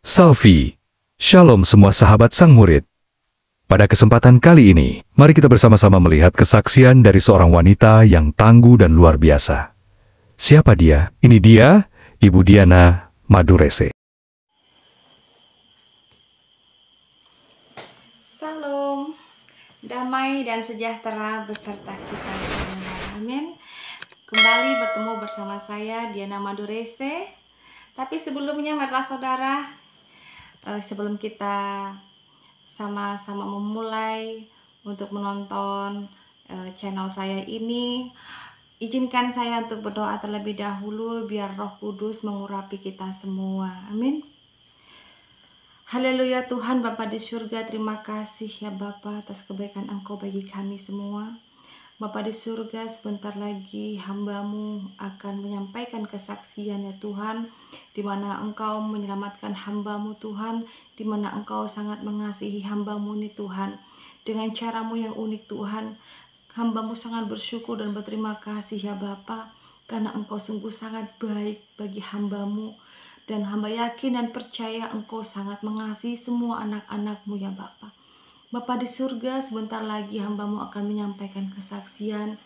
Salvi, Shalom semua sahabat sang murid. Pada kesempatan kali ini, mari kita bersama-sama melihat kesaksian dari seorang wanita yang tangguh dan luar biasa. Siapa dia? Ini dia, Ibu Diana Madurese. Salam, damai dan sejahtera beserta kita semua. Amin. Kembali bertemu bersama saya Diana Madurese. Tapi sebelumnya marilah saudara, sebelum kita sama-sama memulai untuk menonton channel saya ini, izinkan saya untuk berdoa terlebih dahulu biar Roh Kudus mengurapi kita semua. Amin. Haleluya. Tuhan Bapa di surga, terima kasih ya Bapa atas kebaikan Engkau bagi kami semua. Bapa di surga, sebentar lagi hamba-Mu akan menyampaikan kesaksian ya Tuhan, di mana Engkau menyelamatkan hamba-Mu Tuhan, di mana Engkau sangat mengasihi hamba-Mu nih Tuhan. Dengan cara-Mu yang unik Tuhan, hamba-Mu sangat bersyukur dan berterima kasih ya Bapa, karena Engkau sungguh sangat baik bagi hamba-Mu. Dan hamba yakin dan percaya Engkau sangat mengasihi semua anak-anak-Mu ya Bapa. Bapa di surga, sebentar lagi hamba-Mu akan menyampaikan kesaksian.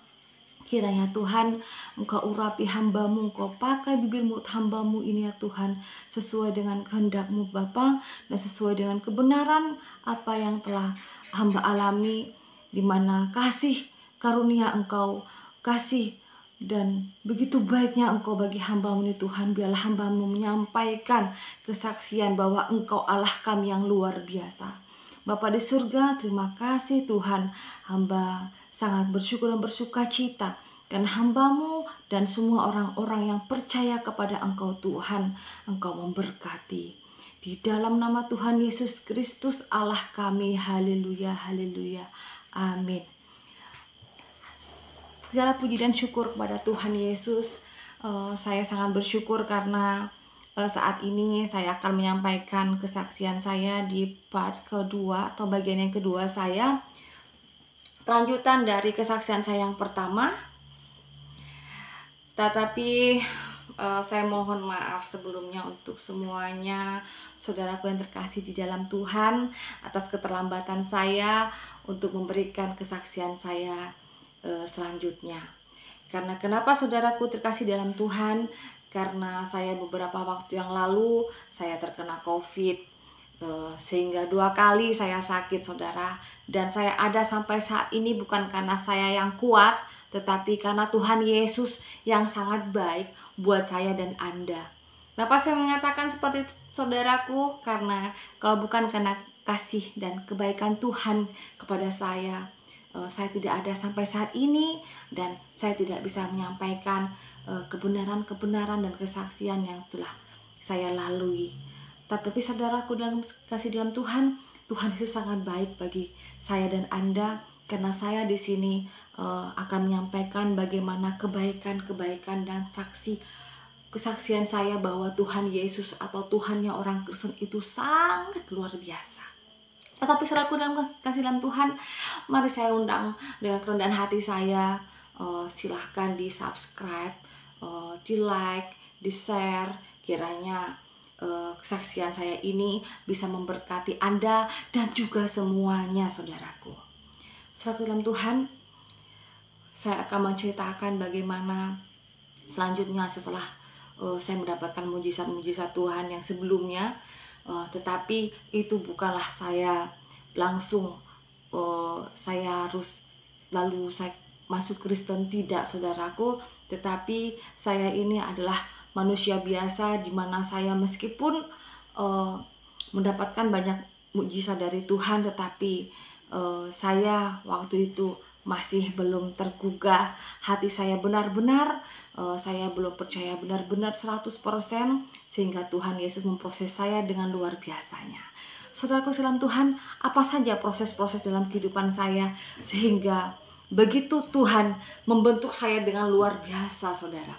Kiranya Tuhan, Engkau urapi hamba-Mu, Engkau pakai bibir mulut hamba-Mu ini ya Tuhan, sesuai dengan kehendak-Mu Bapa, dan sesuai dengan kebenaran apa yang telah hamba alami, di mana kasih karunia Engkau, kasih dan begitu baiknya Engkau bagi hamba-Mu ini Tuhan. Biarlah hamba-Mu menyampaikan kesaksian bahwa Engkau Allah kami yang luar biasa. Bapa di surga, terima kasih Tuhan. Hamba sangat bersyukur dan bersuka cita karena hamba-Mu dan semua orang-orang yang percaya kepada Engkau Tuhan. Engkau memberkati. Di dalam nama Tuhan Yesus Kristus Allah kami. Haleluya, haleluya. Amin. Segala puji dan syukur kepada Tuhan Yesus. Saya sangat bersyukur karena saat ini saya akan menyampaikan kesaksian saya di part kedua atau bagian yang kedua saya. Lanjutan dari kesaksian saya yang pertama. Tetapi saya mohon maaf sebelumnya untuk semuanya, saudaraku yang terkasih di dalam Tuhan, atas keterlambatan saya untuk memberikan kesaksian saya selanjutnya. Karena kenapa saudaraku terkasih dalam Tuhan? Karena saya beberapa waktu yang lalu saya terkena COVID, sehingga 2 kali saya sakit saudara. Dan saya ada sampai saat ini bukan karena saya yang kuat, tetapi karena Tuhan Yesus yang sangat baik buat saya dan Anda. Kenapa saya mengatakan seperti itu saudaraku? Karena kalau bukan karena kasih dan kebaikan Tuhan kepada saya tidak ada sampai saat ini, dan saya tidak bisa menyampaikan kebenaran-kebenaran dan kesaksian yang telah saya lalui. Tapi saudaraku dalam kasih dalam Tuhan, Tuhan Yesus sangat baik bagi saya dan Anda, karena saya di sini akan menyampaikan bagaimana kebaikan-kebaikan dan kesaksian saya bahwa Tuhan Yesus atau Tuhannya orang Kristen itu sangat luar biasa. Tetapi saudaraku dalam kasih dalam Tuhan, mari saya undang dengan kerendahan hati saya, silahkan di subscribe, di like, di share. Kiranya kesaksian saya ini bisa memberkati Anda dan juga semuanya saudaraku. Saudaraku dalam Tuhan, saya akan menceritakan bagaimana selanjutnya setelah saya mendapatkan mujizat-mujizat Tuhan yang sebelumnya. Tetapi itu bukanlah saya langsung saya harus lalu saya masuk Kristen, tidak saudaraku. Tetapi saya ini adalah manusia biasa, di mana saya meskipun mendapatkan banyak mujizat dari Tuhan, tetapi saya waktu itu masih belum tergugah hati saya benar-benar. Saya belum percaya benar-benar 100%, sehingga Tuhan Yesus memproses saya dengan luar biasanya. Saudaraku dalam Tuhan, apa saja proses-proses dalam kehidupan saya sehingga begitu Tuhan membentuk saya dengan luar biasa saudara.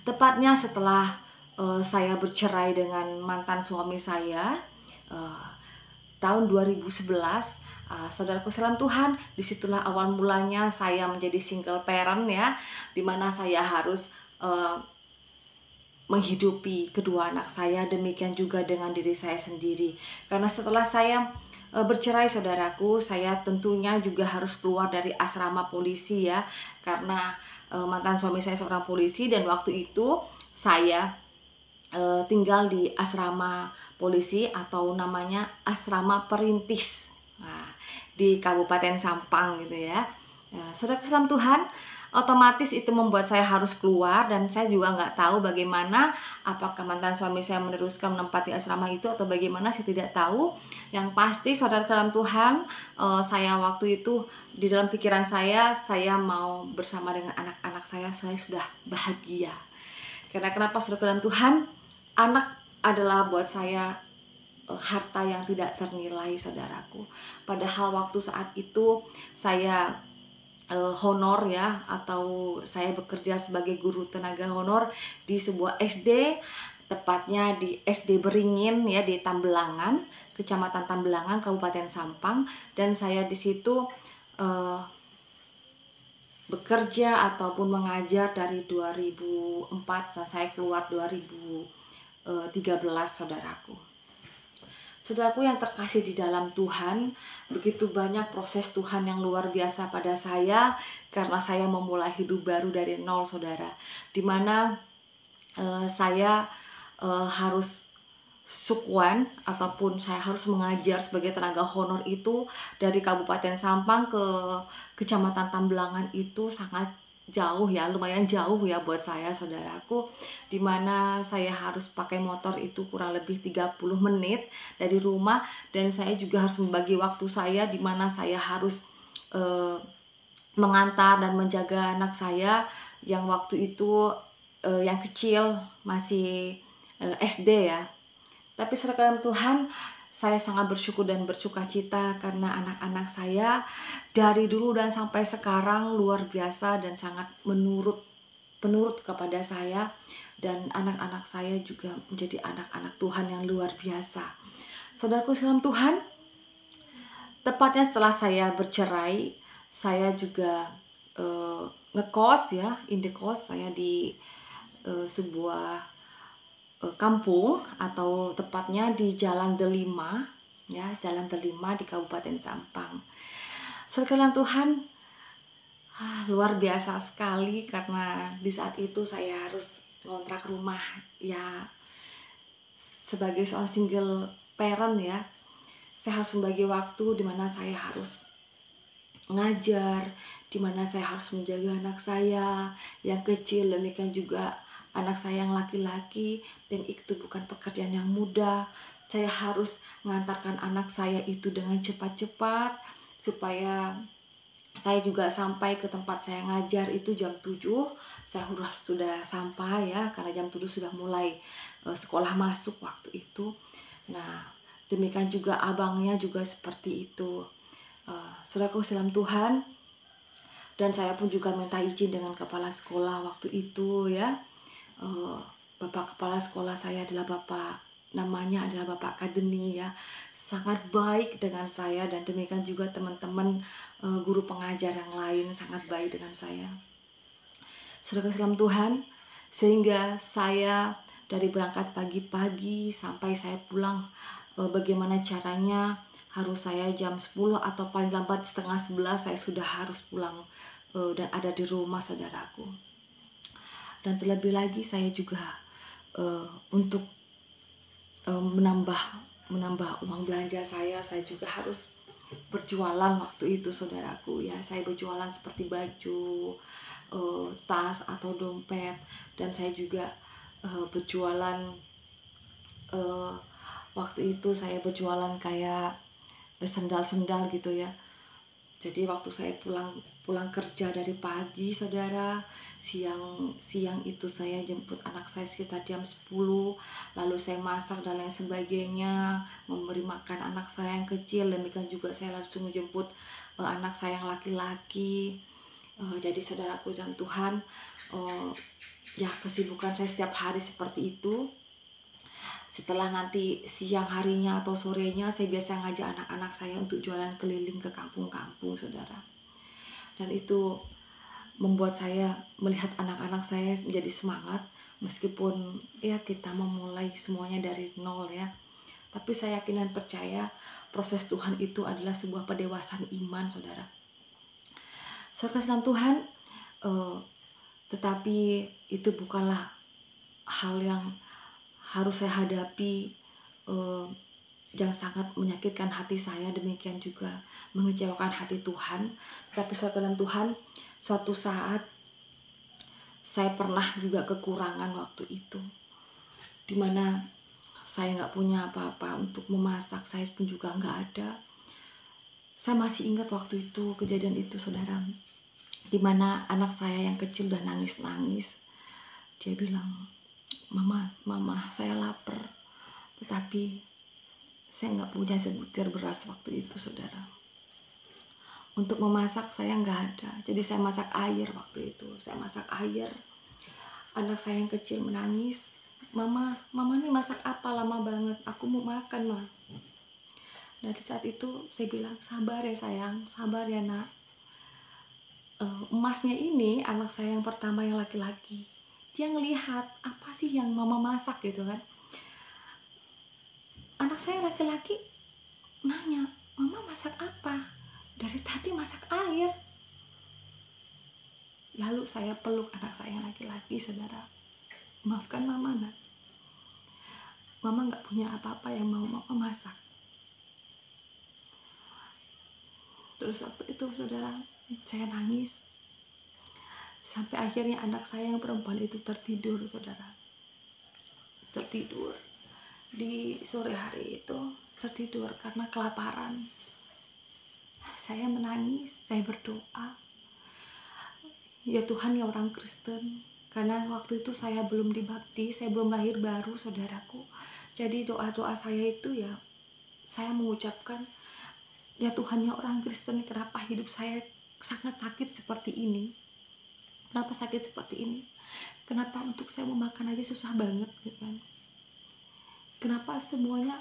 Tepatnya setelah saya bercerai dengan mantan suami saya tahun 2011, saudaraku dalam Tuhan, disitulah awal mulanya saya menjadi single parent ya, dimana saya harus menghidupi kedua anak saya, demikian juga dengan diri saya sendiri. Karena setelah saya bercerai saudaraku, saya tentunya juga harus keluar dari asrama polisi ya, karena mantan suami saya seorang polisi, dan waktu itu saya tinggal di asrama polisi atau namanya asrama perintis, nah, di Kabupaten Sampang gitu ya. Saudara kesalam Tuhan, otomatis itu membuat saya harus keluar, dan saya juga nggak tahu bagaimana, apakah mantan suami saya meneruskan menempati asrama itu atau bagaimana, saya tidak tahu. Yang pasti saudara dalam Tuhan, saya waktu itu di dalam pikiran saya mau bersama dengan anak-anak saya sudah bahagia. Karena kenapa saudara dalam Tuhan? Anak adalah buat saya harta yang tidak ternilai saudaraku. Padahal waktu saat itu saya honor ya, atau saya bekerja sebagai guru tenaga honor di sebuah SD, tepatnya di SD Beringin ya, di Tambelangan, Kecamatan Tambelangan, Kabupaten Sampang. Dan saya di situ bekerja ataupun mengajar dari 2004 dan saya keluar 2013 saudaraku. Saudaraku yang terkasih di dalam Tuhan, begitu banyak proses Tuhan yang luar biasa pada saya, karena saya memulai hidup baru dari nol saudara, dimana saya harus sukwan ataupun saya harus mengajar sebagai tenaga honor itu dari Kabupaten Sampang ke Kecamatan Tambelangan, itu sangat jauh ya, lumayan jauh ya buat saya saudaraku, dimana saya harus pakai motor itu kurang lebih 30 menit dari rumah, dan saya juga harus membagi waktu saya, dimana saya harus mengantar dan menjaga anak saya yang waktu itu yang kecil masih SD ya. Tapi saudara Tuhan, saya sangat bersyukur dan bersukacita karena anak-anak saya dari dulu dan sampai sekarang luar biasa dan sangat penurut kepada saya, dan anak-anak saya juga menjadi anak-anak Tuhan yang luar biasa. Saudaraku dalam Tuhan, tepatnya setelah saya bercerai, saya juga ngekos ya, indekos saya di sebuah kampung, atau tepatnya di Jalan Delima ya, Jalan Delima di Kabupaten Sampang. Saudara Tuhan, luar biasa sekali, karena di saat itu saya harus ngontrak rumah ya, sebagai seorang single parent ya. Saya harus membagi waktu di mana saya harus ngajar, di mana saya harus menjaga anak saya yang kecil, demikian juga anak saya yang laki-laki, dan itu bukan pekerjaan yang mudah. Saya harus mengantarkan anak saya itu dengan cepat-cepat supaya saya juga sampai ke tempat saya ngajar itu jam 7. Saya sudah sampai ya, karena jam 7 sudah mulai sekolah masuk waktu itu. Nah, demikian juga abangnya juga seperti itu. Saudaraku dalam Tuhan, dan saya pun juga minta izin dengan kepala sekolah waktu itu ya. Bapak kepala sekolah saya adalah namanya adalah Bapak Kadeni ya, sangat baik dengan saya, dan demikian juga teman-teman guru pengajar yang lain sangat baik dengan saya. Saudara dalam Tuhan, sehingga saya dari berangkat pagi-pagi sampai saya pulang, bagaimana caranya, harus saya jam 10 atau paling lambat setengah 11 saya sudah harus pulang dan ada di rumah saudaraku. Dan terlebih lagi saya juga untuk menambah uang belanja saya juga harus berjualan waktu itu saudaraku ya. Saya berjualan seperti baju, tas atau dompet, dan saya juga berjualan waktu itu saya berjualan kayak sendal-sendal gitu ya. Jadi waktu saya pulang kerja dari pagi saudara, siang itu saya jemput anak saya sekitar jam 10, lalu saya masak dan lain sebagainya, memberi makan anak saya yang kecil, demikian juga saya langsung menjemput anak saya yang laki-laki. Jadi saudaraku dalam Tuhan, ya kesibukan saya setiap hari seperti itu. Setelah nanti siang harinya atau sorenya, saya biasa ngajak anak-anak saya untuk jualan keliling ke kampung-kampung saudara. Dan itu membuat saya melihat anak-anak saya menjadi semangat Meskipun ya kita memulai semuanya dari nol ya, tapi saya yakin dan percaya proses Tuhan itu adalah sebuah pendewasaan iman, saudara. Saudara dalam Tuhan, tetapi itu bukanlah hal yang harus saya hadapi, yang sangat menyakitkan hati saya, demikian juga mengecewakan hati Tuhan. Tapi saudara dalam Tuhan, suatu saat saya pernah juga kekurangan waktu itu, dimana saya nggak punya apa-apa untuk memasak, saya pun juga nggak ada. Saya masih ingat waktu itu, kejadian itu, saudara, dimana anak saya yang kecil udah nangis-nangis. Dia bilang, mama saya lapar, tetapi saya nggak punya sebutir beras waktu itu, saudara. Untuk memasak saya nggak ada, jadi saya masak air waktu itu. Saya masak air, anak saya yang kecil menangis, mama nih masak apa lama banget, aku mau makan, ma. Dari saat itu saya bilang, sabar ya sayang, sabar ya nak. Emasnya ini, anak saya yang pertama yang laki-laki, dia ngelihat apa sih yang mama masak gitu kan. Anak saya laki-laki nanya, mama masak apa? Dari tadi masak air. Lalu saya peluk anak saya yang laki-laki, saudara. Maafkan mama, nak. Mama gak punya apa-apa yang mau mama masak. Terus waktu itu, saudara, saya nangis. Sampai akhirnya anak saya yang perempuan itu tertidur, saudara. Tertidur. Di sore hari itu tertidur karena kelaparan. Saya menangis, saya berdoa. Ya Tuhan, ya orang Kristen, karena waktu itu saya belum dibaptis, saya belum lahir baru, saudaraku. Jadi doa-doa saya itu ya, saya mengucapkan, ya Tuhan, ya orang Kristen, kenapa hidup saya sangat sakit seperti ini? Kenapa sakit seperti ini? Kenapa untuk saya mau makan aja susah banget gitu kan? Kenapa semuanya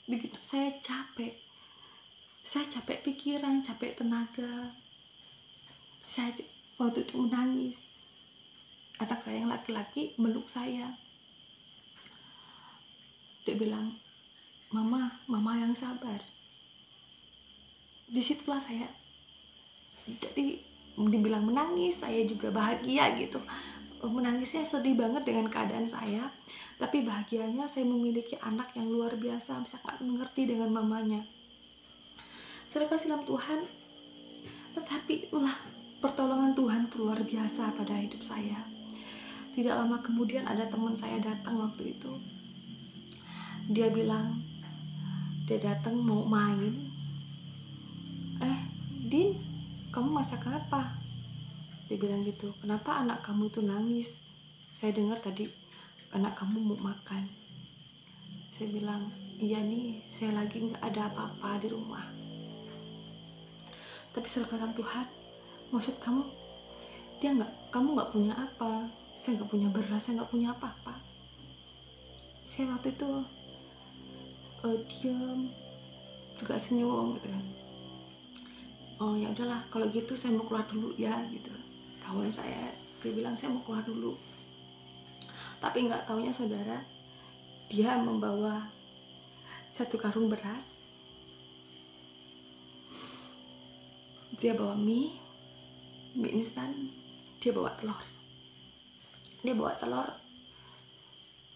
begitu? Saya capek pikiran, capek tenaga. Saya waktu itu menangis. Anak saya yang laki-laki meluk saya. Dia bilang, mama yang sabar. Disitulah saya jadi dibilang menangis, saya juga bahagia gitu. Menangisnya sedih banget dengan keadaan saya, tapi bahagianya saya memiliki anak yang luar biasa, sangat mengerti dengan mamanya. Saudara kasih dalam Tuhan, tetapi itulah pertolongan Tuhan luar biasa pada hidup saya. Tidak lama kemudian ada teman saya datang waktu itu. Dia bilang, dia datang mau main. Din, kamu masak apa? Dia bilang gitu. Kenapa anak kamu itu nangis? Saya dengar tadi anak kamu mau makan. Saya bilang, iya nih, saya lagi nggak ada apa-apa di rumah. Tapi saudara Tuhan, maksud kamu, kamu nggak punya apa? Saya nggak punya beras, saya nggak punya apa-apa. Saya waktu itu diam, juga senyum gitu kan. Oh ya udahlah, kalau gitu saya mau keluar dulu ya gitu. Kawan saya, dia bilang saya mau keluar dulu. Tapi nggak taunya saudara, dia membawa 1 karung beras. Dia bawa mie instan, dia bawa telur.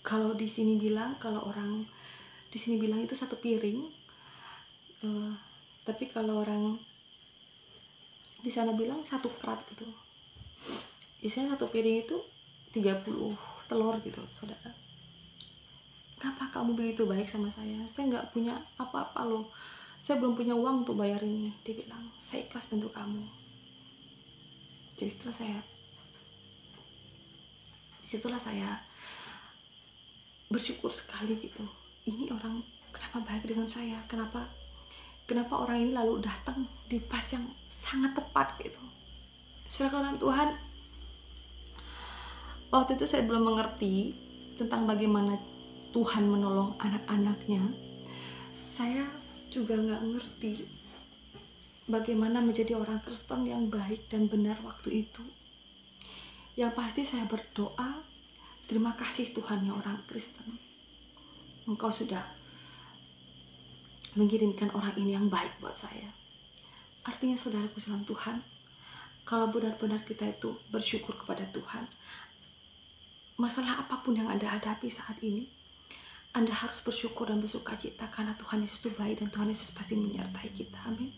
Kalau di sini bilang, kalau orang di sini bilang itu 1 piring. Tapi kalau orang di sana bilang 1 kerat gitu. Isinya 1 piring itu 30 telur gitu, saudara. Kenapa kamu begitu baik sama saya? Saya nggak punya apa-apa loh. Saya belum punya uang untuk bayar ini. Dia bilang, saya ikhlas bantu kamu. Jadi disitulah saya bersyukur sekali gitu. Ini orang kenapa baik dengan saya? Kenapa orang ini lalu datang di pas yang sangat tepat gitu. Saudara Tuhan, waktu itu saya belum mengerti tentang bagaimana Tuhan menolong anak-anaknya. Saya juga nggak ngerti bagaimana menjadi orang Kristen yang baik dan benar waktu itu. Yang pasti saya berdoa Terima kasih Tuhan ya orang Kristen. Engkau sudah mengirimkan orang ini yang baik buat saya. Artinya saudaraku dalam Tuhan, kalau benar-benar kita itu bersyukur kepada Tuhan, masalah apapun yang Anda hadapi saat ini, Anda harus bersyukur dan bersukacita karena Tuhan Yesus itu baik dan Tuhan Yesus pasti menyertai kita. Amin.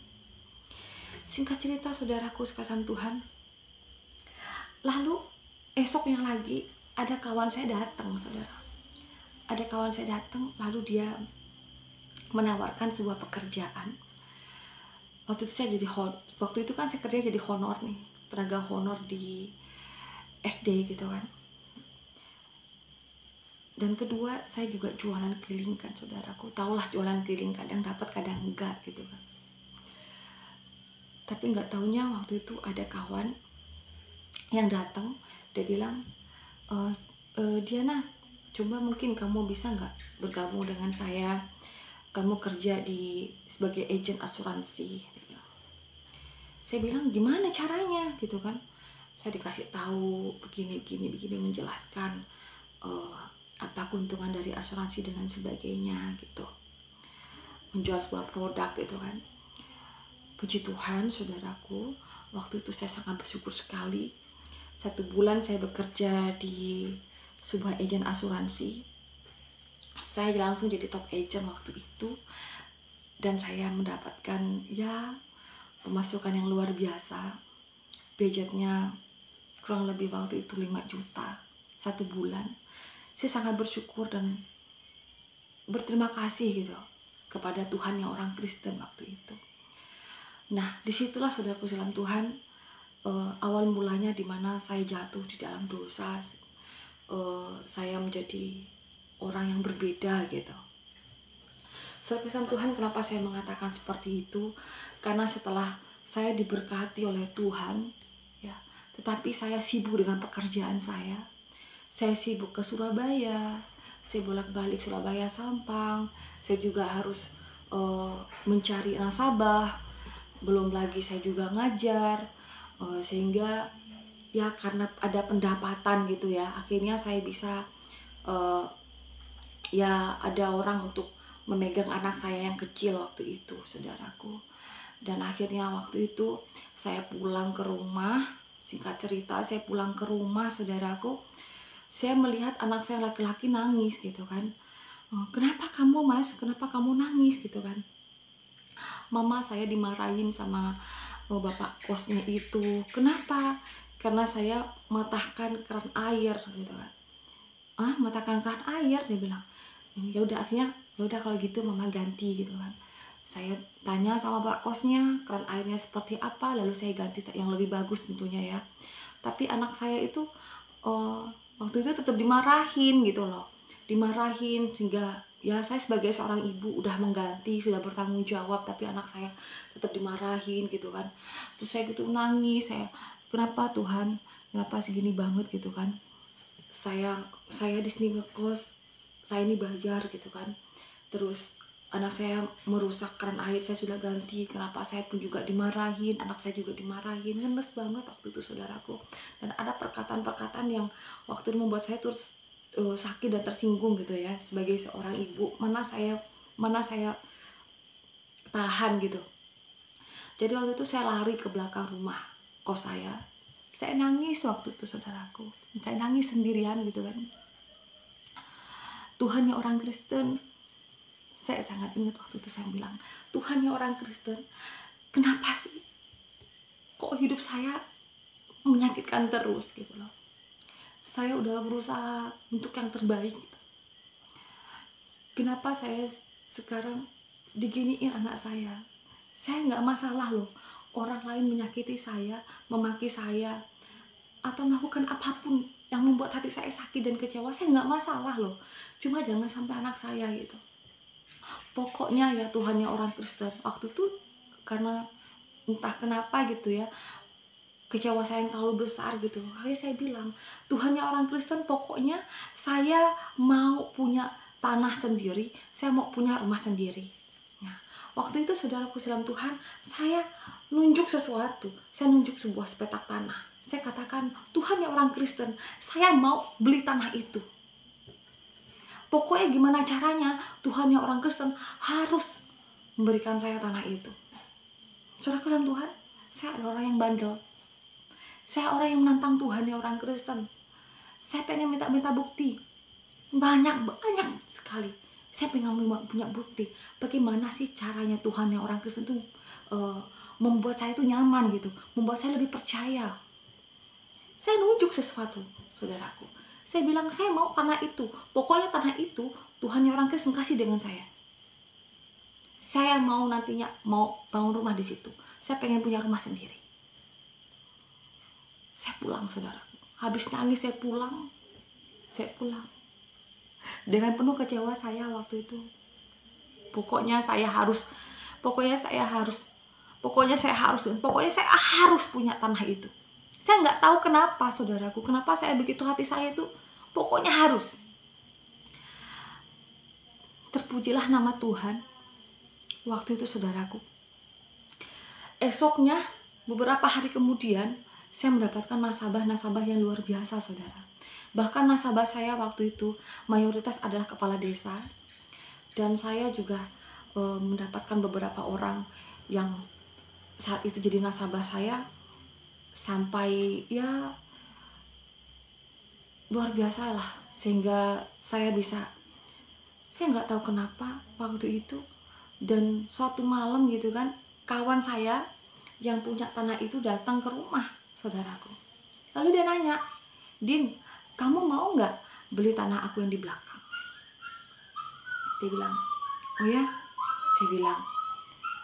Singkat cerita saudaraku sekalian Tuhan, lalu esoknya lagi ada kawan saya datang, saudara. Ada kawan saya datang, lalu dia menawarkan sebuah pekerjaan. Waktu itu kan saya kerja jadi honor nih, tenaga honor di SD gitu kan. Dan kedua, saya juga jualan keliling kan, saudaraku. Taulah jualan keliling, kadang dapat kadang enggak gitu kan. Tapi nggak taunya waktu itu ada kawan yang datang, dia bilang, Diana, coba mungkin kamu bisa nggak bergabung dengan saya, kamu kerja sebagai agen asuransi. Saya bilang, gimana caranya gitu kan. Saya dikasih tahu begini menjelaskan apa keuntungan dari asuransi dan sebagainya gitu, menjual sebuah produk gitu kan. Puji Tuhan saudaraku, waktu itu saya sangat bersyukur sekali. 1 bulan saya bekerja di sebuah agen asuransi, saya langsung jadi top agent waktu itu, dan saya mendapatkan ya pemasukan yang luar biasa. Budgetnya kurang lebih waktu itu 5 juta 1 bulan. Saya sangat bersyukur dan berterima kasih gitu kepada Tuhan yang orang Kristen waktu itu. Nah, disitulah saudaraku dalam Tuhan, awal mulanya dimana saya jatuh di dalam dosa. Saya menjadi orang yang berbeda gitu. Saudaraku dalam Tuhan, kenapa saya mengatakan seperti itu? Karena setelah saya diberkati oleh Tuhan, ya, tetapi saya sibuk dengan pekerjaan saya. Saya sibuk ke Surabaya, saya bolak-balik Surabaya Sampang, saya juga harus mencari nasabah, belum lagi saya juga ngajar, sehingga ya karena ada pendapatan gitu ya, akhirnya saya bisa ya ada orang untuk memegang anak saya yang kecil waktu itu, saudaraku. Dan akhirnya waktu itu saya pulang ke rumah, singkat cerita saya pulang ke rumah, saudaraku. Saya melihat anak saya laki-laki nangis gitu kan. Kenapa kamu mas? Kenapa kamu nangis gitu kan? Mama, saya dimarahin sama bapak kosnya itu. Kenapa? Karena saya matahkan keran air gitu kan. Matahkan keran air, dia bilang. Ya udah, akhirnya ya udah kalau gitu mama ganti gitu kan. Saya tanya sama bapak kosnya keran airnya seperti apa, lalu saya ganti yang lebih bagus tentunya ya. Tapi anak saya itu waktu itu tetap dimarahin gitu loh, dimarahin, sehingga ya saya sebagai seorang ibu udah mengganti, sudah bertanggung jawab, tapi anak saya tetap dimarahin gitu kan. Terus saya gitu nangis, saya, kenapa Tuhan, kenapa segini banget gitu kan. Saya di sini ngekos, saya ini belajar gitu kan. Terus anak saya merusak keran air, saya sudah ganti, kenapa saya pun juga dimarahin, anak saya juga dimarahin. Ngenes banget waktu itu saudaraku. Dan ada perkataan-perkataan yang waktu itu membuat saya terus sakit dan tersinggung gitu ya, sebagai seorang ibu. Mana saya tahan gitu. Jadi waktu itu saya lari ke belakang rumah kos saya nangis waktu itu saudaraku, saya nangis sendirian gitu kan. Tuhan ya orang Kristen, saya sangat ingat waktu itu saya bilang, Tuhan ya orang Kristen, kenapa sih kok hidup saya menyakitkan terus gitu loh. Saya udah berusaha untuk yang terbaik gitu. Kenapa saya sekarang diginiin anak saya? Saya nggak masalah loh orang lain menyakiti saya, memaki saya, atau melakukan apapun yang membuat hati saya sakit dan kecewa. Saya nggak masalah loh, cuma jangan sampai anak saya gitu. Pokoknya ya Tuhan ya orang Kristen, waktu itu karena entah kenapa gitu ya, kecewa saya yang terlalu besar gitu. Akhirnya saya bilang, Tuhan ya orang Kristen, pokoknya saya mau punya tanah sendiri, saya mau punya rumah sendiri. Nah, waktu itu saudaraku dalam Tuhan, saya nunjuk sesuatu, saya nunjuk sebuah sepetak tanah. Saya katakan, Tuhan ya orang Kristen, saya mau beli tanah itu. Pokoknya gimana caranya, Tuhan ya orang Kristen harus memberikan saya tanah itu. Saudara dalam Tuhan, saya adalah orang yang bandel. Saya orang yang menantang Tuhan ya orang Kristen. Saya pengen minta bukti. Banyak sekali. Saya pengen punya bukti. Bagaimana sih caranya Tuhan ya orang Kristen itu membuat saya itu nyaman gitu. Membuat saya lebih percaya. Saya nunjuk sesuatu, saudaraku. Saya bilang, saya mau tanah itu. Pokoknya tanah itu Tuhan ya orang Kristen kasih dengan saya. Saya mau nantinya mau bangun rumah di situ. Saya pengen punya rumah sendiri. Saya pulang, saudaraku. Habis nangis saya pulang. Dengan penuh kecewa saya waktu itu. Pokoknya saya harus punya tanah itu. Saya nggak tahu kenapa, saudaraku. Kenapa saya begitu, hati saya itu pokoknya harus. Terpujilah nama Tuhan. Waktu itu, saudaraku. Esoknya, beberapa hari kemudian, saya mendapatkan nasabah yang luar biasa, saudara. Bahkan nasabah saya waktu itu mayoritas adalah kepala desa. Dan saya juga mendapatkan beberapa orang yang saat itu jadi nasabah saya. Sampai ya luar biasa lah, sehingga saya nggak tahu kenapa waktu itu. Dan suatu malam gitu kan, kawan saya yang punya tanah itu datang ke rumah, saudaraku. Lalu dia nanya, "Din, kamu mau nggak beli tanah aku yang di belakang?" Dia bilang, "Oh ya?" Saya bilang,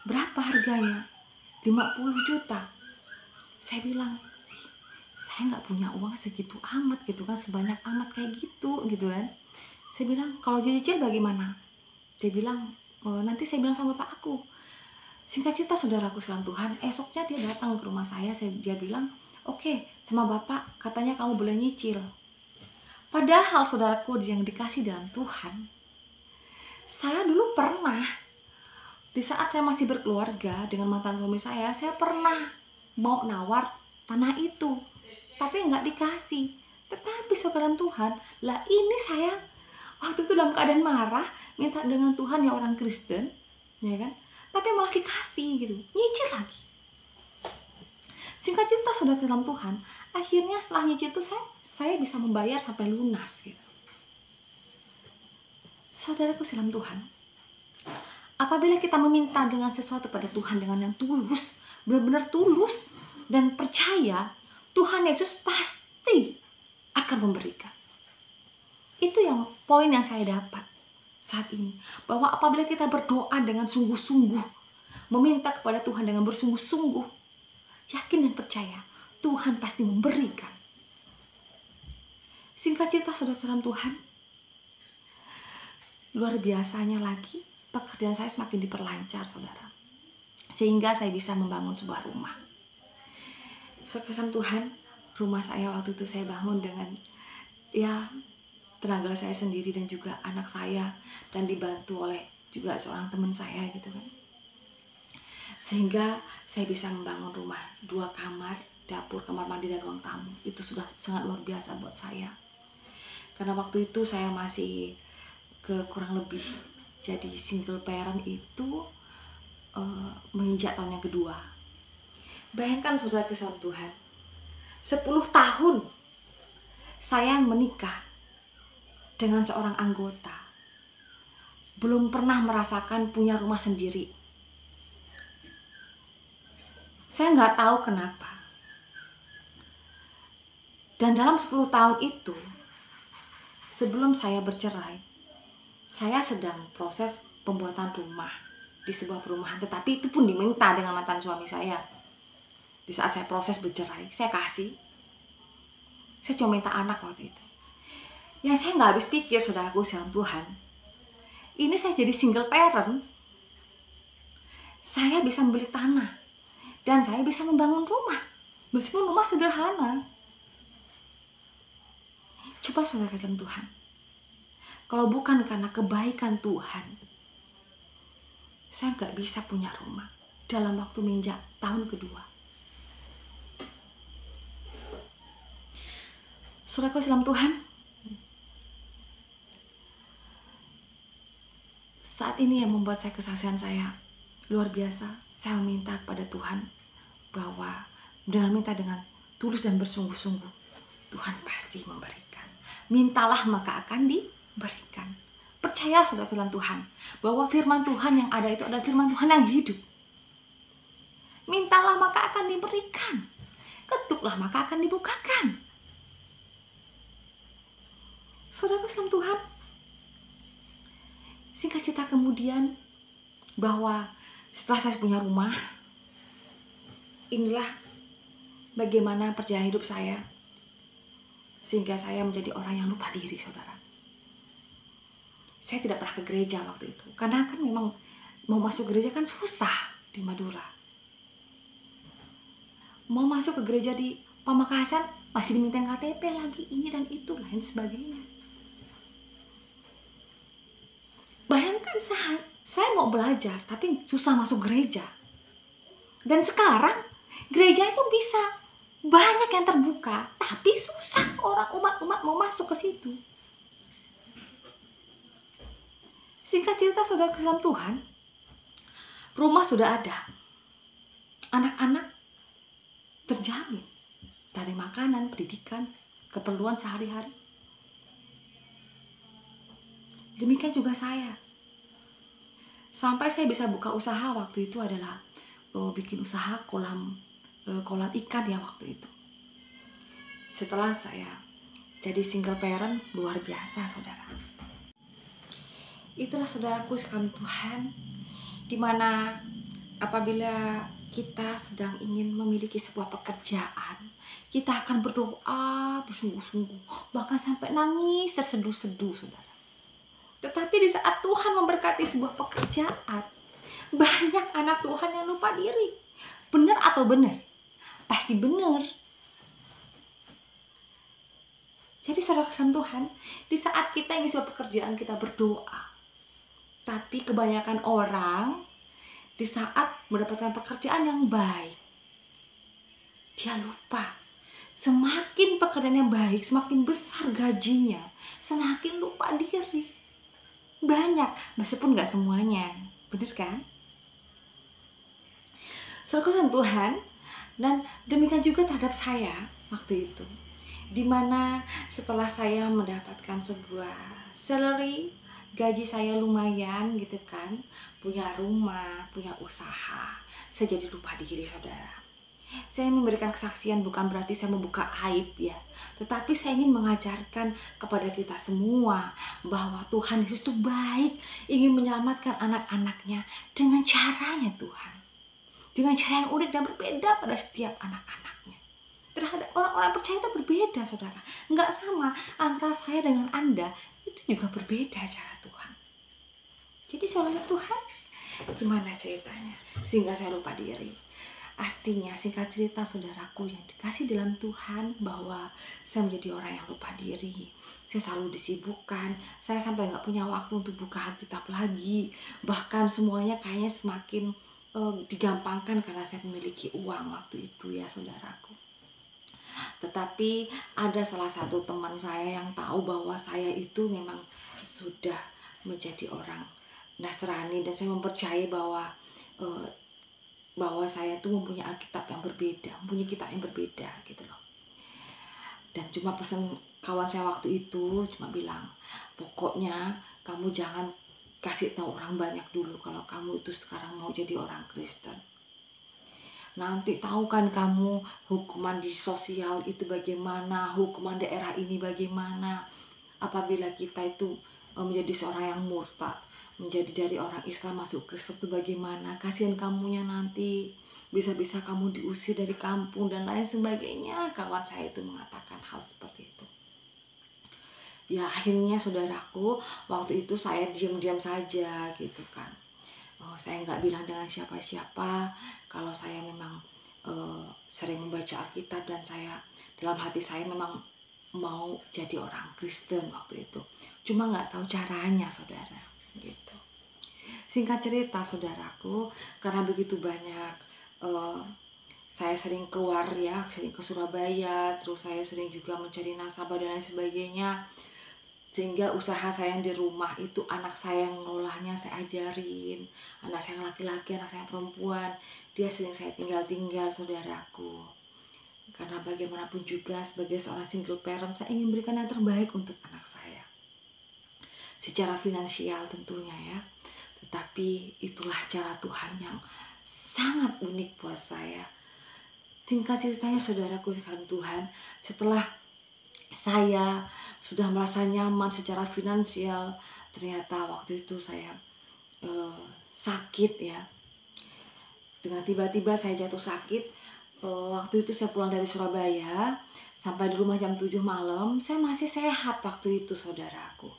"Berapa harganya?" 50 juta. Saya bilang, saya nggak punya uang segitu amat gitu kan, sebanyak amat kayak gitu kan. Saya bilang, "Kalau cicil bagaimana?" Dia bilang, "Nanti saya bilang sama bapak aku." Singkat cerita, saudaraku sekalian Tuhan, esoknya dia datang ke rumah saya. Dia bilang, "Oke, sama bapak katanya kamu boleh nyicil." Padahal saudaraku yang dikasih dalam Tuhan, saya dulu pernah, di saat saya masih berkeluarga dengan mantan suami saya pernah mau nawar tanah itu, tapi nggak dikasih. Tetapi saudara Tuhan, lah ini saya waktu itu dalam keadaan marah, minta dengan Tuhan ya orang Kristen, ya kan? Tapi malah dikasih gitu, nyicil lagi. Singkat cerita, saudara dalam Tuhan, akhirnya setelah nyicil itu saya bisa membayar sampai lunas gitu. Saudaraku dalam Tuhan, apabila kita meminta dengan sesuatu pada Tuhan dengan yang tulus, benar-benar tulus dan percaya, Tuhan Yesus pasti akan memberikan. Itu yang poin yang saya dapat saat ini, bahwa apabila kita berdoa dengan sungguh-sungguh, meminta kepada Tuhan dengan bersungguh-sungguh, yakin dan percaya, Tuhan pasti memberikan. Singkat cerita, saudara dalam Tuhan, luar biasanya lagi, pekerjaan saya semakin diperlancar, saudara, sehingga saya bisa membangun sebuah rumah. Saudara Tuhan, rumah saya waktu itu saya bangun dengan ya tenaga saya sendiri dan juga anak saya, dan dibantu oleh juga seorang teman saya gitu kan. Sehingga saya bisa membangun rumah 2 kamar, dapur, kamar mandi, dan ruang tamu. Itu sudah sangat luar biasa buat saya. Karena waktu itu saya masih kurang lebih jadi single parent itu menginjak tahun yang kedua. Bayangkan saudara kesal Tuhan, 10 tahun saya menikah dengan seorang anggota, belum pernah merasakan punya rumah sendiri. Saya nggak tahu kenapa. Dan dalam 10 tahun itu, sebelum saya bercerai, saya sedang proses pembuatan rumah di sebuah perumahan, tetapi itu pun diminta dengan mantan suami saya. Di saat saya proses bercerai, saya kasih. Saya cuma minta anak waktu itu. Yang saya nggak habis pikir, saudaraku dalam Tuhan, ini saya jadi single parent, saya bisa membeli tanah, dan saya bisa membangun rumah, meskipun rumah sederhana. Coba saudara dalam Tuhan, kalau bukan karena kebaikan Tuhan, saya nggak bisa punya rumah dalam waktu menginjak tahun kedua. Saudaraku Islam Tuhan, saat ini yang membuat saya kesaksian saya luar biasa. Saya meminta kepada Tuhan bahwa dengan minta dengan tulus dan bersungguh-sungguh, Tuhan pasti memberikan. Mintalah maka akan diberikan. Percaya saudara firman Tuhan, bahwa firman Tuhan yang ada itu adalah firman Tuhan yang hidup. Mintalah maka akan diberikan. Ketuklah maka akan dibukakan. Saudara Islam Tuhan, singkat cerita kemudian bahwa setelah saya punya rumah, inilah bagaimana perjalanan hidup saya sehingga saya menjadi orang yang lupa diri, saudara. Saya tidak pernah ke gereja waktu itu karena kan memang mau masuk gereja kan susah di Madura. Mau masuk ke gereja di Pamekasan masih diminta KTP lagi, ini dan itu lain sebagainya. Bayangkan saya mau belajar tapi susah masuk gereja. Dan sekarang gereja itu bisa banyak yang terbuka, tapi susah orang umat mau masuk ke situ. Singkat cerita saudara dalam Tuhan, rumah sudah ada. Anak-anak terjamin dari makanan, pendidikan, keperluan sehari-hari. Demikian juga saya. Sampai saya bisa buka usaha waktu itu adalah bikin usaha kolam ikan ya waktu itu. Setelah saya jadi single parent, luar biasa saudara. Itulah saudaraku sekalian Tuhan, dimana apabila kita sedang ingin memiliki sebuah pekerjaan, kita akan berdoa bersungguh-sungguh, bahkan sampai nangis terseduh-seduh saudara. Tetapi di saat Tuhan memberkati sebuah pekerjaan, banyak anak Tuhan yang lupa diri. Benar atau benar? Pasti benar. Jadi saudara kesan Tuhan, di saat kita ingin sebuah pekerjaan kita berdoa. Tapi kebanyakan orang di saat mendapatkan pekerjaan yang baik, dia lupa. Semakin pekerjaan yang baik, semakin besar gajinya, semakin lupa diri. Banyak, meskipun gak semuanya, bener kan? Saudara Tuhan, dan demikian juga terhadap saya waktu itu, dimana setelah saya mendapatkan sebuah salary, gaji saya lumayan gitu kan, punya rumah, punya usaha, saya jadi lupa diri saudara. Saya memberikan kesaksian bukan berarti saya membuka aib ya, tetapi saya ingin mengajarkan kepada kita semua bahwa Tuhan Yesus itu baik, ingin menyelamatkan anak-anaknya dengan caranya Tuhan, dengan cara yang unik dan berbeda pada setiap anak-anaknya. Terhadap orang-orang percaya itu berbeda saudara, nggak sama antara saya dengan Anda, itu juga berbeda cara Tuhan. Jadi saudara Tuhan, gimana ceritanya sehingga saya lupa diri? Artinya singkat cerita saudaraku yang dikasih dalam Tuhan, bahwa saya menjadi orang yang lupa diri. Saya selalu disibukkan, saya sampai gak punya waktu untuk buka Alkitab lagi. Bahkan semuanya kayaknya semakin digampangkan karena saya memiliki uang waktu itu ya saudaraku. Tetapi ada salah satu teman saya yang tahu bahwa saya itu memang sudah menjadi orang Nasrani, dan saya mempercayai bahwa saya tuh mempunyai Alkitab yang berbeda, mempunyai kitab yang berbeda gitu loh. Dan cuma pesan kawan saya waktu itu cuma bilang, pokoknya kamu jangan kasih tahu orang banyak dulu kalau kamu itu sekarang mau jadi orang Kristen. Nanti tahu kan kamu hukuman di sosial itu bagaimana, hukuman daerah ini bagaimana apabila kita itu menjadi seorang yang murtad, menjadi dari orang Islam masuk Kristen itu bagaimana, kasihan kamunya nanti, bisa-bisa kamu diusir dari kampung dan lain sebagainya. Kawan saya itu mengatakan hal seperti itu. Ya akhirnya saudaraku, waktu itu saya diam-diam saja gitu kan. Saya nggak bilang dengan siapa-siapa kalau saya memang sering membaca Alkitab, dan saya dalam hati saya memang mau jadi orang Kristen waktu itu. Cuma nggak tahu caranya saudara gitu. Singkat cerita saudaraku, karena begitu banyak saya sering keluar ya, sering ke Surabaya, terus saya sering juga mencari nasabah dan lain sebagainya. Sehingga usaha saya yang di rumah itu anak saya yang ngelolanya saya ajarin. Anak saya yang laki-laki, anak saya yang perempuan, dia sering saya tinggal-tinggal, saudaraku. Karena bagaimanapun juga sebagai seorang single parent, saya ingin berikan yang terbaik untuk anak saya. Secara finansial tentunya ya. Tetapi itulah cara Tuhan yang sangat unik buat saya. Singkat ceritanya saudaraku sekalian Tuhan, setelah saya sudah merasa nyaman secara finansial, ternyata waktu itu saya sakit ya. Dengan tiba-tiba saya jatuh sakit. Waktu itu saya pulang dari Surabaya, sampai di rumah jam 7 malam, saya masih sehat waktu itu saudaraku.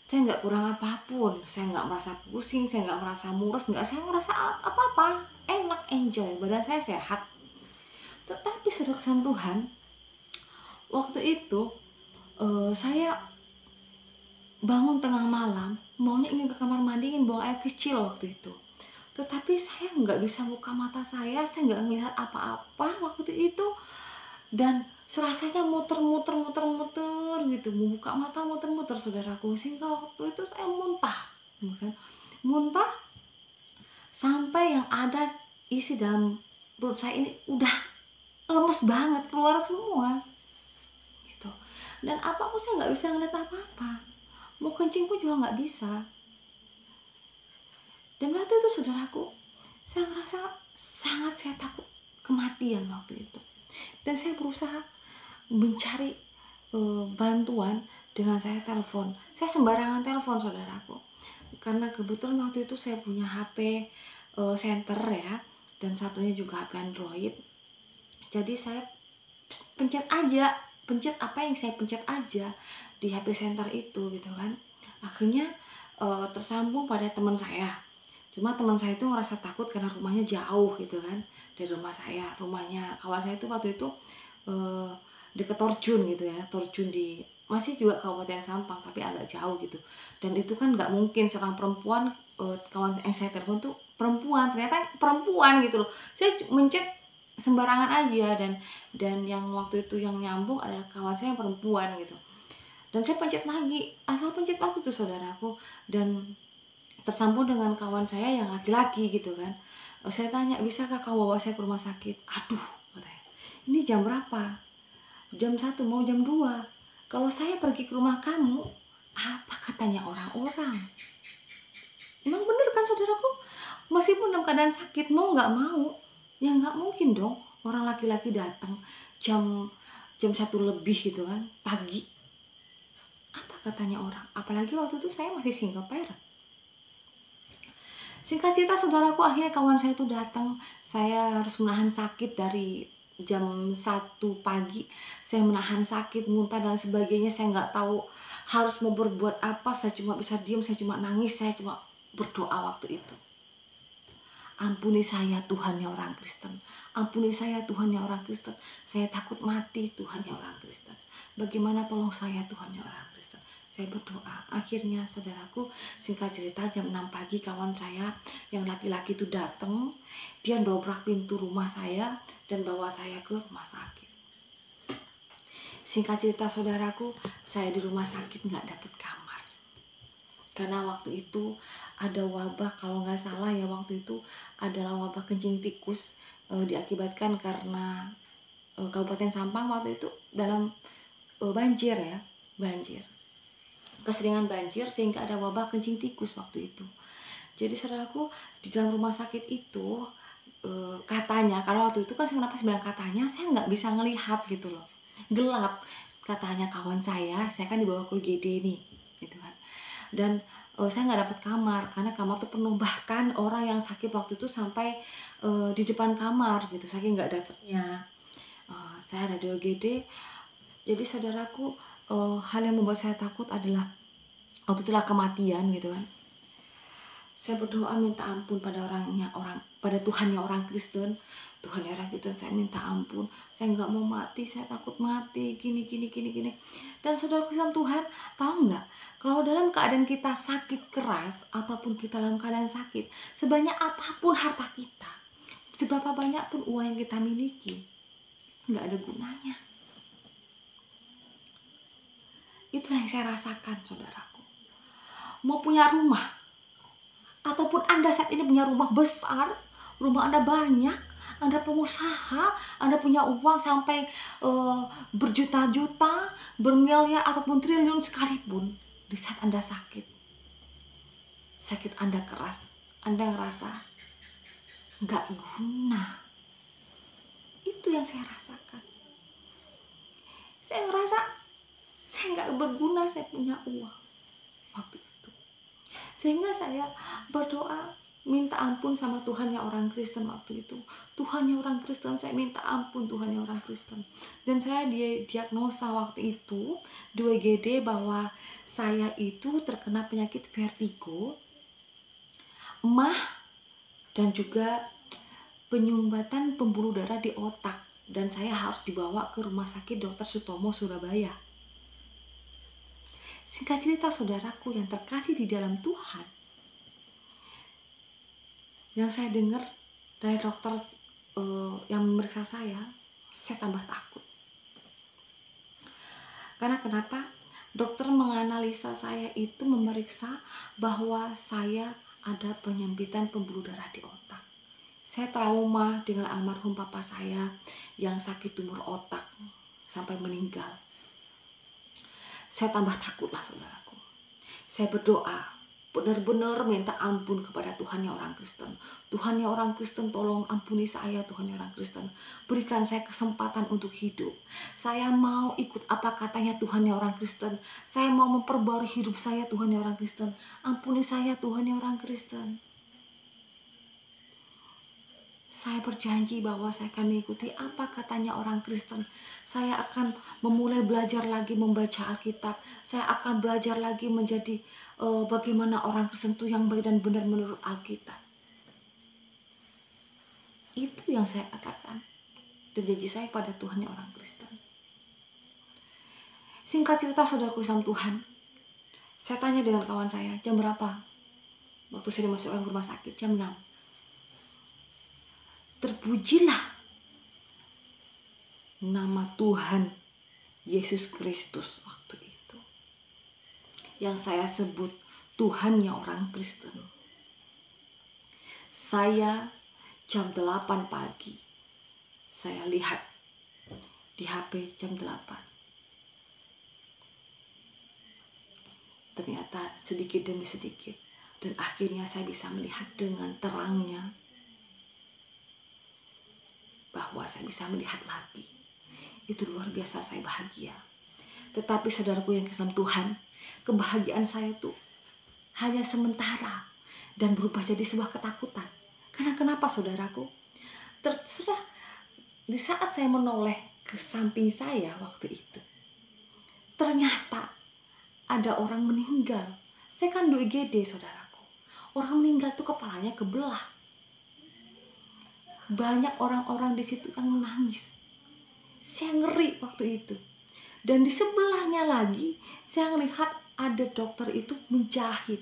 Saya nggak kurang apapun, saya nggak merasa pusing, saya nggak merasa mules, saya merasa apa-apa, enak, enjoy, badan saya sehat. Tetapi saudara kasih Tuhan, waktu itu saya bangun tengah malam, maunya ingin ke kamar mandi, ingin buang air kecil waktu itu. Tetapi saya nggak bisa buka mata saya nggak melihat apa-apa waktu itu. Dan serasanya muter-muter gitu, membuka mata muter-muter saudaraku, sehingga waktu itu saya muntah, muntah sampai yang ada isi dalam perut saya ini udah lemes banget, keluar semua gitu. Dan apapun saya nggak bisa ngeliat apa-apa, mau kencing pun juga nggak bisa. Dan waktu itu saudaraku, saya ngerasa sangat saya takut kematian waktu itu. Dan saya berusaha mencari bantuan dengan saya telepon. Saya sembarangan telepon saudaraku. Karena kebetulan waktu itu saya punya HP center ya, dan satunya juga HP Android. Jadi saya pencet apa yang saya pencet aja di HP center itu gitu kan. Akhirnya tersambung pada teman saya. Cuma teman saya itu ngerasa takut karena rumahnya jauh gitu kan dari rumah saya. Rumahnya kawan saya itu waktu itu deket Torjun gitu ya, Torjun di masih juga Kabupaten Sampang tapi agak jauh gitu. Dan itu kan nggak mungkin seorang perempuan, kawan yang saya telepon tuh perempuan, ternyata perempuan gitu loh. Saya mencet sembarangan aja, dan yang waktu itu yang nyambung adalah kawan saya yang perempuan gitu. Dan saya pencet lagi, asal pencet waktu itu saudaraku, dan tersambung dengan kawan saya yang laki-laki gitu kan. Saya tanya, bisakah kau bawa saya ke rumah sakit? Aduh, katanya, ini jam berapa? Jam 1 mau jam 2. Kalau saya pergi ke rumah kamu, apa katanya orang-orang? Emang bener kan saudaraku? Meskipun dalam keadaan sakit, mau gak mau, ya gak mungkin dong orang laki-laki datang jam 1 lebih gitu kan, pagi. Apa katanya orang? Apalagi waktu itu saya masih single parent. Singkat cerita saudaraku, akhirnya kawan saya itu datang. Saya harus menahan sakit dari jam 1 pagi. Saya menahan sakit, muntah dan sebagainya. Saya nggak tahu harus mau berbuat apa. Saya cuma bisa diam, saya cuma nangis, saya cuma berdoa waktu itu. Ampuni saya Tuhan ya orang Kristen. Ampuni saya Tuhan ya orang Kristen. Saya takut mati Tuhan ya orang Kristen. Bagaimana tolong saya Tuhan ya orang Kristen. Saya berdoa. Akhirnya saudaraku, singkat cerita jam 6 pagi kawan saya yang laki-laki itu datang. Dia dobrak pintu rumah saya dan bawa saya ke rumah sakit. Singkat cerita saudaraku, saya di rumah sakit nggak dapet kamar. Karena waktu itu ada wabah, kalau nggak salah ya waktu itu adalah wabah kencing tikus, diakibatkan karena Kabupaten Sampang waktu itu dalam banjir ya, keseringan banjir sehingga ada wabah kencing tikus waktu itu. Jadi saudaraku, di dalam rumah sakit itu katanya, kalau waktu itu kan kenapa saya bilang katanya, saya nggak bisa ngelihat gitu loh, gelap. Katanya kawan saya kan dibawa ke UGD nih gitu kan, dan saya nggak dapat kamar karena kamar tuh penuh, bahkan orang yang sakit waktu itu sampai di depan kamar gitu, saking nggak dapatnya. Saya ada di UGD. Jadi saudaraku, hal yang membuat saya takut adalah waktu itulah kematian gitu kan. Saya berdoa minta ampun pada pada Tuhan yang orang Kristen. Tuhan yang orang Kristen, saya minta ampun, saya nggak mau mati, saya takut mati, gini. Dan saudaraku dalam Tuhan, tahu nggak, kalau dalam keadaan kita sakit keras ataupun kita dalam keadaan sakit, sebanyak apapun harta kita, seberapa banyak pun uang yang kita miliki, nggak ada gunanya. Itulah yang saya rasakan, saudaraku. Mau punya rumah, ataupun Anda saat ini punya rumah besar, rumah Anda banyak, Anda pengusaha, Anda punya uang sampai berjuta-juta, bermiliar ataupun triliun sekalipun, di saat Anda sakit Anda keras, Anda ngerasa nggak guna. Itu yang saya rasakan. Saya ngerasa saya nggak berguna, saya punya uang waktu itu. Sehingga saya berdoa, minta ampun sama Tuhannya orang Kristen waktu itu. Tuhannya orang Kristen, saya minta ampun Tuhannya orang Kristen. Dan saya diagnosa waktu itu di WGD bahwa saya itu terkena penyakit vertigo, emah, dan juga penyumbatan pembuluh darah di otak. Dan saya harus dibawa ke Rumah Sakit Dr. Sutomo, Surabaya. Singkat cerita, saudaraku yang terkasih di dalam Tuhan, yang saya dengar dari dokter yang memeriksa saya tambah takut. Karena kenapa? Dokter menganalisa saya itu, memeriksa bahwa saya ada penyempitan pembuluh darah di otak. Saya trauma dengan almarhum papa saya yang sakit tumor otak sampai meninggal. Saya tambah takutlah, saudaraku. Saya berdoa, benar-benar minta ampun kepada Tuhannya orang Kristen. Tuhannya orang Kristen, tolong ampuni saya, Tuhannya orang Kristen. Berikan saya kesempatan untuk hidup. Saya mau ikut apa katanya Tuhannya orang Kristen. Saya mau memperbarui hidup saya, Tuhannya orang Kristen. Ampuni saya, Tuhannya orang Kristen. Saya berjanji bahwa saya akan mengikuti apa katanya orang Kristen. Saya akan memulai belajar lagi membaca Alkitab. Saya akan belajar lagi menjadi bagaimana orang Kristen itu yang baik dan benar menurut Alkitab. Itu yang saya katakan. Dan janji saya pada Tuhannya orang Kristen. Singkat cerita, saudaraku sama Tuhan, saya tanya dengan kawan saya, jam berapa? Waktu saya dimasukkan ke rumah sakit, jam 6. Terpujilah nama Tuhan Yesus Kristus waktu itu, yang saya sebut Tuhannya orang Kristen. Saya jam 8 pagi, saya lihat di HP jam 8. Ternyata sedikit demi sedikit, dan akhirnya saya bisa melihat dengan terangnya, bahwa saya bisa melihat lagi. Itu luar biasa, saya bahagia. Tetapi saudaraku yang kasih Tuhan, kebahagiaan saya itu hanya sementara dan berubah jadi sebuah ketakutan. Karena kenapa, saudaraku? Terserah di saat saya menoleh ke samping saya waktu itu, ternyata ada orang meninggal. Saya kan di IGD, saudaraku. Orang meninggal itu kepalanya kebelah. Banyak orang-orang di situ yang menangis. Saya ngeri waktu itu. Dan di sebelahnya lagi, saya melihat ada dokter itu menjahit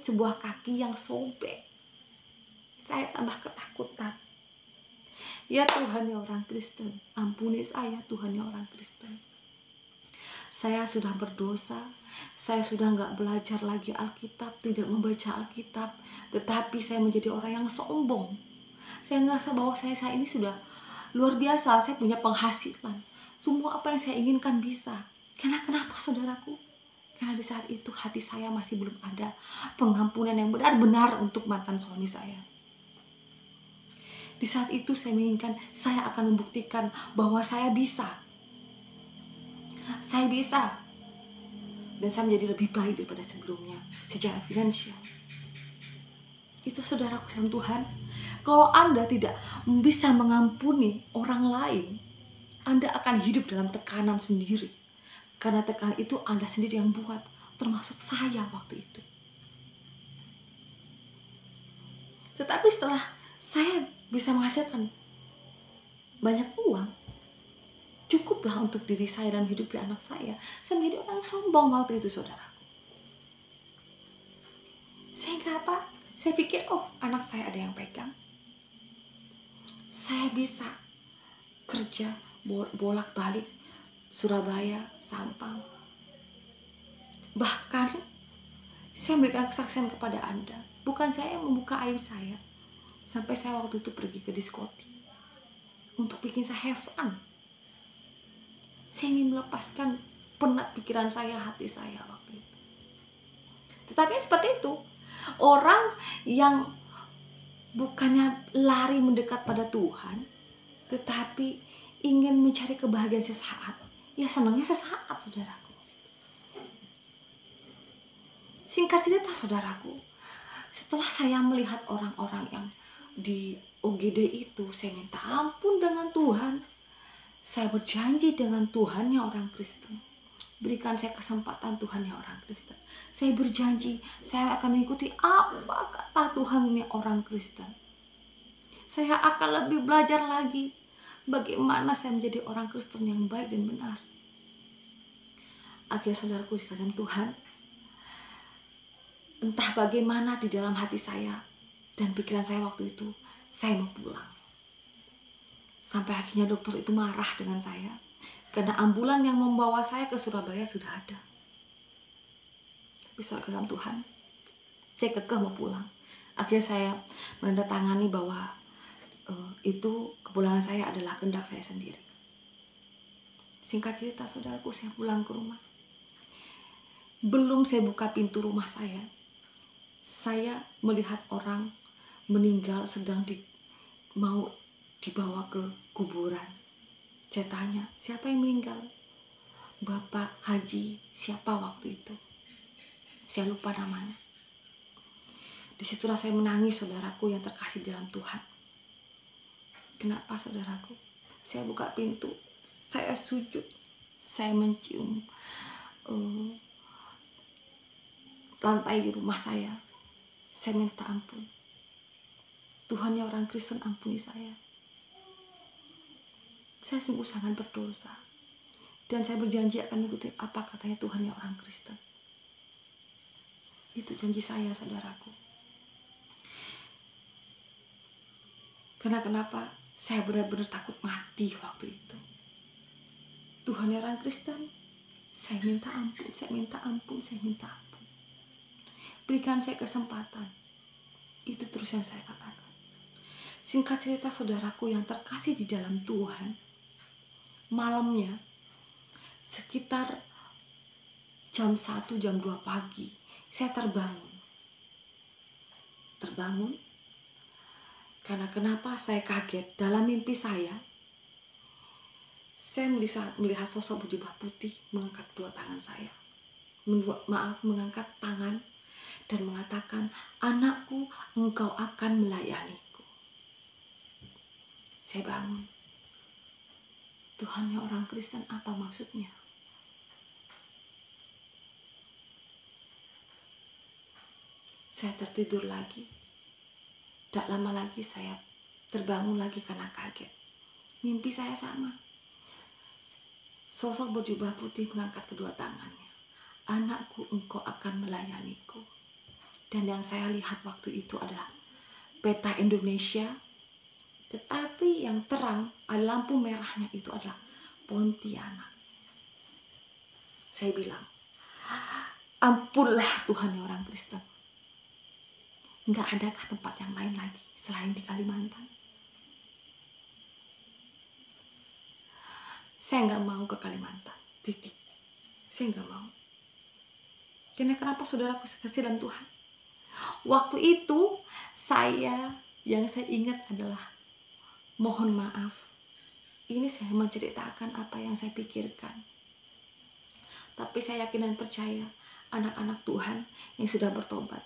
sebuah kaki yang sobek. Saya tambah ketakutan. Ya Tuhan ya orang Kristen, ampuni saya Tuhan ya orang Kristen. Saya sudah berdosa, saya sudah nggak belajar lagi Alkitab, tidak membaca Alkitab, tetapi saya menjadi orang yang sombong. Saya ngerasa bahwa saya ini sudah luar biasa, saya punya penghasilan. Semua apa yang saya inginkan bisa. Karena kenapa, saudaraku? Karena di saat itu hati saya masih belum ada pengampunan yang benar-benar untuk mantan suami saya. Di saat itu saya menginginkan, saya akan membuktikan bahwa saya bisa. Saya bisa. Dan saya menjadi lebih baik daripada sebelumnya secara finansial. Itu saudaraku sama Tuhan. Kalau Anda tidak bisa mengampuni orang lain, Anda akan hidup dalam tekanan sendiri. Karena tekanan itu Anda sendiri yang buat, termasuk saya waktu itu. Tetapi setelah saya bisa menghasilkan banyak uang, cukuplah untuk diri saya dan hidupi anak saya. Saya menjadi orang sombong waktu itu, saudara. Sehingga apa? Saya pikir, oh, anak saya ada yang pegang. saya bisa kerja bolak-balik Surabaya, Sampang. Bahkan saya memberikan kesaksian kepada Anda. Bukan saya yang membuka aib saya. Sampai saya waktu itu pergi ke diskotik untuk bikin saya have fun. Saya ingin melepaskan penat pikiran saya, hati saya waktu itu. Tetapi seperti itu, orang yang bukannya lari mendekat pada Tuhan, tetapi ingin mencari kebahagiaan sesaat, ya senangnya sesaat, saudaraku. Singkat cerita, saudaraku, setelah saya melihat orang-orang yang di OGD itu, saya minta ampun dengan Tuhan. Saya berjanji dengan Tuhan yang orang Kristen. Berikan saya kesempatan Tuhan yang orang Kristen. Saya berjanji saya akan mengikuti apa kata Tuhan yang orang Kristen. Saya akan lebih belajar lagi bagaimana saya menjadi orang Kristen yang baik dan benar. Akhirnya saudaraku sekalian Tuhan, entah bagaimana di dalam hati saya dan pikiran saya waktu itu, saya mau pulang. Sampai akhirnya dokter itu marah dengan saya karena ambulan yang membawa saya ke Surabaya sudah ada. Tapi dalam Tuhan, saya kekeh mau pulang. Akhirnya saya menandatangani bahwa itu kepulangan saya adalah kehendak saya sendiri. Singkat cerita, saudaraku, saya pulang ke rumah. Belum saya buka pintu rumah saya melihat orang meninggal sedang mau dibawa ke kuburan. Saya tanya, siapa yang meninggal? Bapak Haji siapa waktu itu? Saya lupa namanya. Disitulah saya menangis, saudaraku yang terkasih dalam Tuhan. Kenapa, saudaraku? Saya buka pintu, saya sujud, saya mencium lantai di rumah saya. Saya minta ampun. Tuhan yang orang Kristen, ampuni saya. Saya sungguh sangat berdosa. Dan saya berjanji akan mengikuti apa katanya Tuhan yang orang Kristen. Itu janji saya, saudaraku. Karena kenapa? Saya benar-benar takut mati waktu itu. Tuhan yang orang Kristen, saya minta ampun, saya minta ampun, saya minta ampun. Berikan saya kesempatan. Itu terus yang saya katakan. Singkat cerita, saudaraku yang terkasih di dalam Tuhan, malamnya sekitar jam 1, jam 2 pagi saya terbangun karena kenapa? Saya kaget. Dalam mimpi saya melihat sosok berjubah putih mengangkat dua tangan saya, mengangkat tangan dan mengatakan, anakku, engkau akan melayaniku. Saya bangun. Tuhan yang orang Kristen, apa maksudnya? Saya tertidur lagi. Tak lama lagi saya terbangun lagi karena kaget. Mimpi saya sama. Sosok berjubah putih mengangkat kedua tangannya. Anakku, engkau akan melayaniku. Dan yang saya lihat waktu itu adalah peta Indonesia. Tetapi yang terang, ada lampu merahnya itu adalah Pontianak. Saya bilang, ampunlah Tuhan yang orang Kristen. Enggak adakah tempat yang lain lagi selain di Kalimantan? Saya enggak mau ke Kalimantan. Titik. Saya enggak mau. Karena kenapa, saudaraku sekasih dalam Tuhan? Waktu itu yang saya ingat adalah mohon maaf. Ini saya menceritakan apa yang saya pikirkan. Tapi saya yakin dan percaya anak-anak Tuhan yang sudah bertobat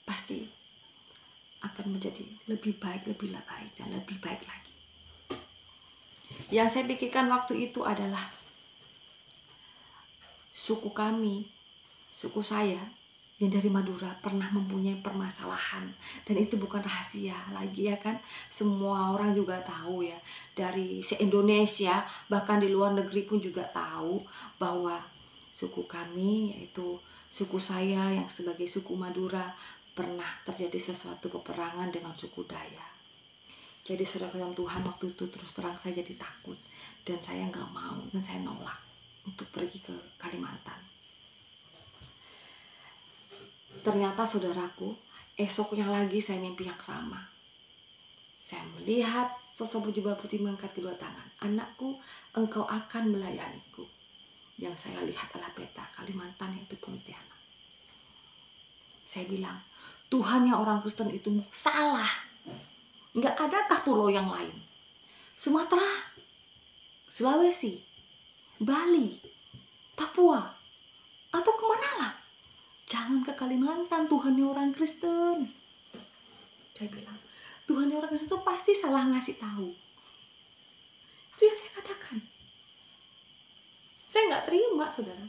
pasti akan menjadi lebih baik, dan lebih baik lagi. Yang saya pikirkan waktu itu adalah suku saya yang dari Madura pernah mempunyai permasalahan, dan itu bukan rahasia lagi, ya kan? Semua orang juga tahu, ya, dari se-Indonesia, bahkan di luar negeri pun juga tahu bahwa suku kami, yaitu suku saya yang sebagai suku Madura, pernah terjadi sesuatu peperangan dengan suku Dayak. Jadi saudara dalam Tuhan, waktu itu terus terang saya jadi takut, dan saya nggak mau, dan saya nolak untuk pergi ke Kalimantan. Ternyata saudaraku, esoknya lagi saya mimpi yang sama. Saya melihat sosok berjubah putih mengangkat kedua tangan. Anakku, engkau akan melayaniku. Yang saya lihat adalah peta Kalimantan, yaitu Pontianak. Saya bilang, Tuhan yang orang Kristen itu salah. Nggak adakah pulau yang lain? Sumatera, Sulawesi, Bali, Papua, atau kemana lah? Jangan ke Kalimantan, Tuhan yang orang Kristen. Saya bilang, Tuhan yang orang Kristen itu pasti salah ngasih tahu. Itu yang saya katakan. Saya nggak terima, saudara.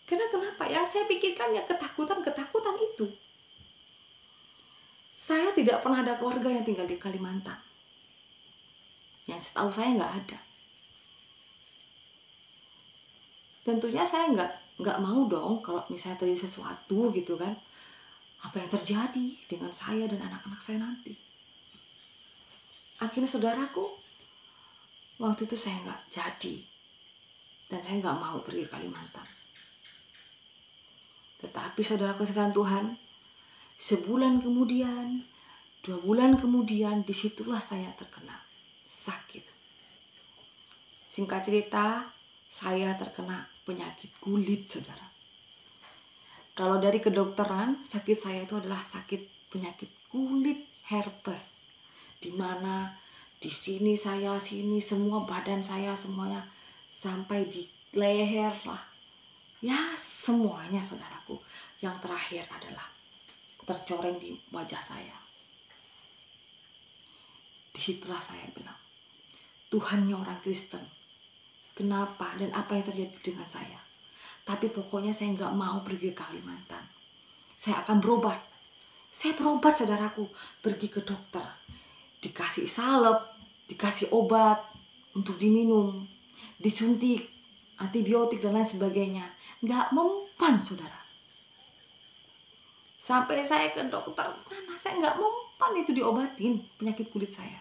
Karena kenapa? Yang saya pikirkan ya ketakutan itu. Saya tidak pernah ada keluarga yang tinggal di Kalimantan. Yang setahu saya nggak ada. Tentunya saya nggak mau dong kalau misalnya terjadi sesuatu gitu kan. Apa yang terjadi dengan saya dan anak-anak saya nanti? Akhirnya saudaraku, waktu itu saya nggak jadi. Dan saya nggak mau pergi ke Kalimantan. Tetapi saudaraku sekalian Tuhan, sebulan kemudian, 2 bulan kemudian, disitulah saya terkena sakit. Singkat cerita, saya terkena penyakit kulit, saudara. Kalau dari kedokteran, sakit saya itu adalah sakit penyakit kulit herpes. Di mana di sini saya, sini semua badan saya semuanya sampai di leher lah. Ya, semuanya saudaraku. Yang terakhir adalah tercoreng di wajah saya. Disitulah saya bilang, Tuhannya orang Kristen, kenapa dan apa yang terjadi dengan saya? Tapi pokoknya saya nggak mau pergi ke Kalimantan. Saya akan berobat. Saya berobat, saudaraku, pergi ke dokter, dikasih salep, dikasih obat untuk diminum, disuntik antibiotik dan lain sebagainya. Nggak mempan, saudara. Sampai saya ke dokter, saya nggak mempan itu diobatin penyakit kulit saya.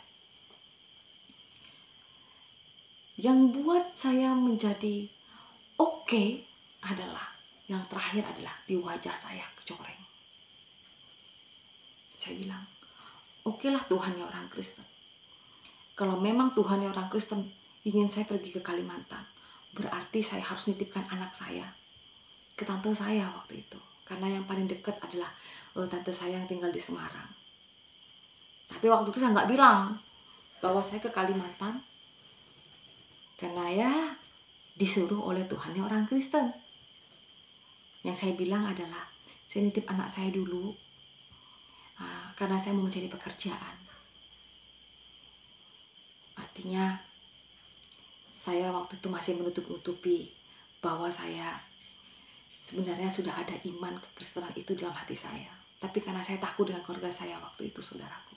Yang buat saya menjadi oke adalah, yang terakhir adalah di wajah saya kecoreng. Saya bilang, oke lah Tuhannya orang Kristen. Kalau memang Tuhannya orang Kristen ingin saya pergi ke Kalimantan, berarti saya harus nitipkan anak saya ke tante saya waktu itu. Karena yang paling dekat adalah tante saya yang tinggal di Semarang. Tapi waktu itu saya nggak bilang bahwa saya ke Kalimantan. Karena ya disuruh oleh Tuhannya orang Kristen. Yang saya bilang adalah, saya nitip anak saya dulu. Karena saya mau mencari pekerjaan. Artinya, saya waktu itu masih menutup-nutupi bahwa saya sebenarnya sudah ada iman kekristenan itu dalam hati saya. Tapi karena saya takut dengan keluarga saya waktu itu, saudaraku.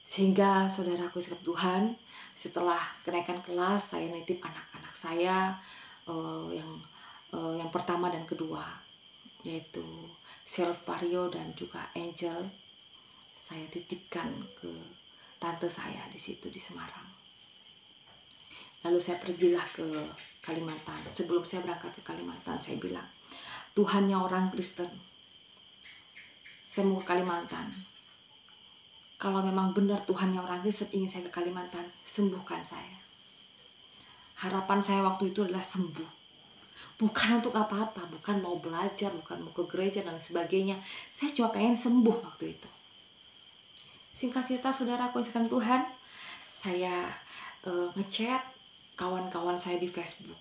Sehingga saudaraku sekalian Tuhan, setelah kenaikan kelas, saya nitip anak-anak saya yang pertama dan kedua, yaitu Silvario dan juga Angel. Saya titipkan ke tante saya di situ di Semarang. Lalu saya pergilah ke Kalimantan. Sebelum saya berangkat ke Kalimantan, saya bilang, Tuhannya orang Kristen, saya mau ke Kalimantan. Kalau memang benar Tuhannya orang Kristen ingin saya ke Kalimantan, sembuhkan saya. Harapan saya waktu itu adalah sembuh. Bukan untuk apa-apa, bukan mau belajar, bukan mau ke gereja dan sebagainya. Saya cuma pengen sembuh waktu itu. Singkat cerita, saudaraku sekalian Tuhan, saya ngechat kawan-kawan saya di Facebook.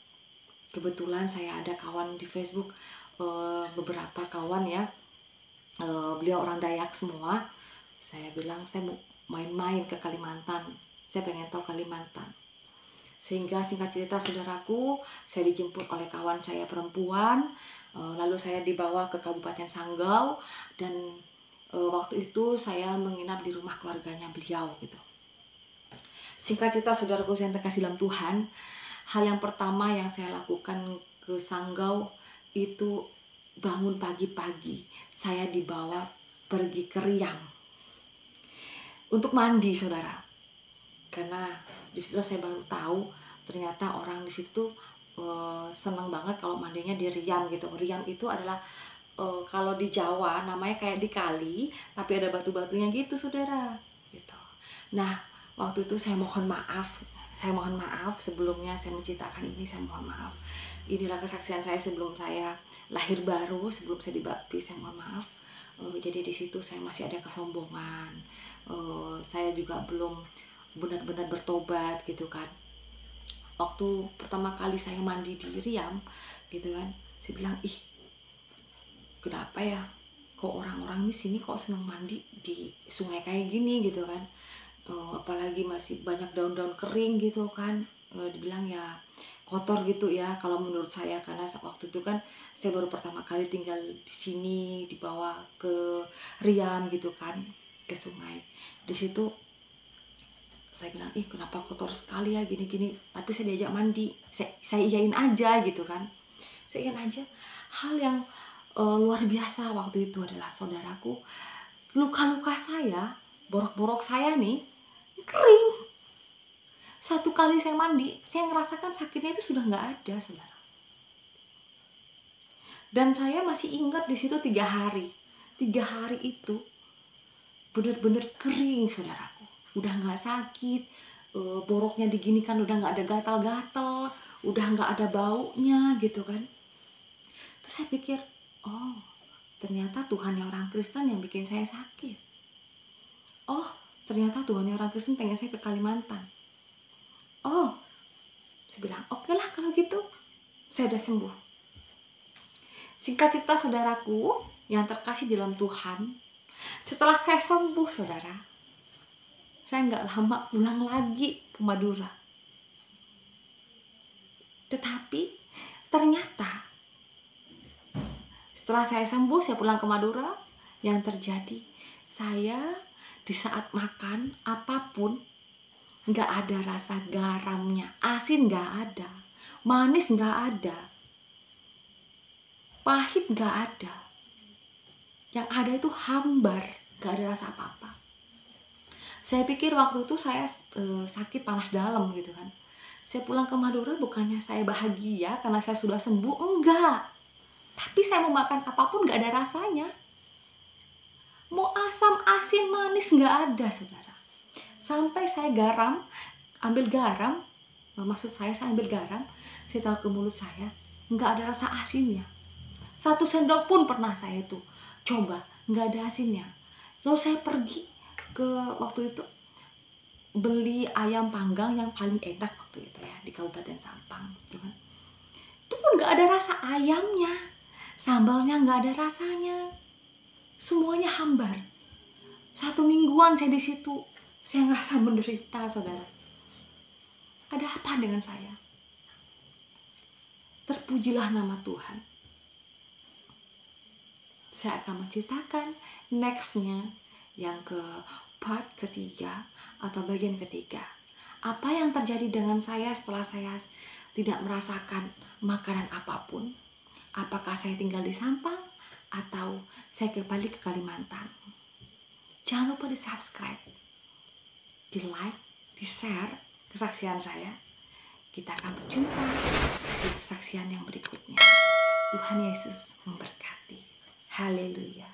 Kebetulan saya ada kawan di Facebook, beberapa kawan ya, beliau orang Dayak semua. Saya bilang saya mau main-main ke Kalimantan, saya pengen tahu Kalimantan. Sehingga singkat cerita saudaraku, saya dijemput oleh kawan saya perempuan, lalu saya dibawa ke Kabupaten Sanggau, dan waktu itu saya menginap di rumah keluarganya beliau gitu. Singkat cerita saudaraku yang terkasih dalam Tuhan, hal yang pertama yang saya lakukan ke Sanggau itu bangun pagi-pagi, saya dibawa pergi ke Riang. untuk mandi, saudara. Karena di situ saya baru tahu ternyata orang di situ senang banget kalau mandinya di riam gitu. Riam itu adalah kalau di Jawa namanya kayak di kali, tapi ada batu-batunya gitu, saudara. Gitu. Nah, waktu itu saya mohon maaf. Saya mohon maaf sebelumnya saya menceritakan ini, saya mohon maaf. Inilah kesaksian saya sebelum saya lahir baru, sebelum saya dibaptis, saya mohon maaf. Jadi di situ saya masih ada kesombongan. Saya juga belum benar-benar bertobat gitu kan. Waktu pertama kali saya mandi di riam gitu kan, saya bilang, ih, kenapa ya kok orang-orang di sini kok senang mandi di sungai kayak gini gitu kan. Apalagi masih banyak daun-daun kering gitu kan. Dibilang ya kotor gitu ya kalau menurut saya, karena waktu itu kan saya baru pertama kali tinggal di sini, dibawa ke riam gitu kan, ke sungai. Di situ saya bilang, ih, kenapa kotor sekali ya gini-gini, tapi saya diajak mandi, saya iyain aja gitu kan. Saya iyain aja. Hal yang luar biasa waktu itu adalah, saudaraku, luka-luka saya, borok-borok saya nih kering. Satu kali saya mandi, saya ngerasakan sakitnya itu sudah nggak ada, saudara. Dan saya masih ingat di situ 3 hari. 3 hari itu bener-bener kering, saudaraku. Udah nggak sakit, boroknya diginikan udah nggak ada gatal-gatal, udah nggak ada baunya gitu kan. Terus saya pikir, oh, ternyata Tuhannya orang Kristen yang bikin saya sakit. Oh, ternyata Tuhannya orang Kristen pengen saya ke Kalimantan. Oh, saya bilang, oke lah kalau gitu, saya udah sembuh. Singkat cerita, saudaraku yang terkasih dalam Tuhan, setelah saya sembuh, saudara, saya nggak lama pulang lagi ke Madura. Tetapi ternyata setelah saya sembuh, saya pulang ke Madura, yang terjadi, saya di saat makan apapun nggak ada rasa garamnya, asin nggak ada, manis nggak ada, pahit nggak ada. Yang ada itu hambar, nggak ada rasa apa-apa. Saya pikir waktu itu saya sakit panas dalam gitu kan. Saya pulang ke Madura bukannya saya bahagia karena saya sudah sembuh, enggak. Tapi saya mau makan apapun nggak ada rasanya. Mau asam, asin, manis nggak ada, saudara. Sampai saya ambil garam, maksud saya ambil garam, saya taruh ke mulut saya, nggak ada rasa asinnya. 1 sendok pun pernah saya itu coba, nggak ada asinnya. Lalu saya pergi ke waktu itu beli ayam panggang yang paling enak waktu itu ya di Kabupaten Sampang, gitu kan. Itu pun nggak ada rasa ayamnya, sambalnya nggak ada rasanya, semuanya hambar. 1 mingguan saya di situ, saya ngerasa menderita, saudara. Ada apa dengan saya? Terpujilah nama Tuhan. Saya akan menceritakan nextnya, yang ke part ketiga atau bagian ketiga. Apa yang terjadi dengan saya setelah saya tidak merasakan makanan apapun? Apakah saya tinggal di Sampang atau saya kembali ke Kalimantan? Jangan lupa di subscribe, di like, di share kesaksian saya. Kita akan berjumpa di kesaksian yang berikutnya. Tuhan Yesus memberkati. Haleluya.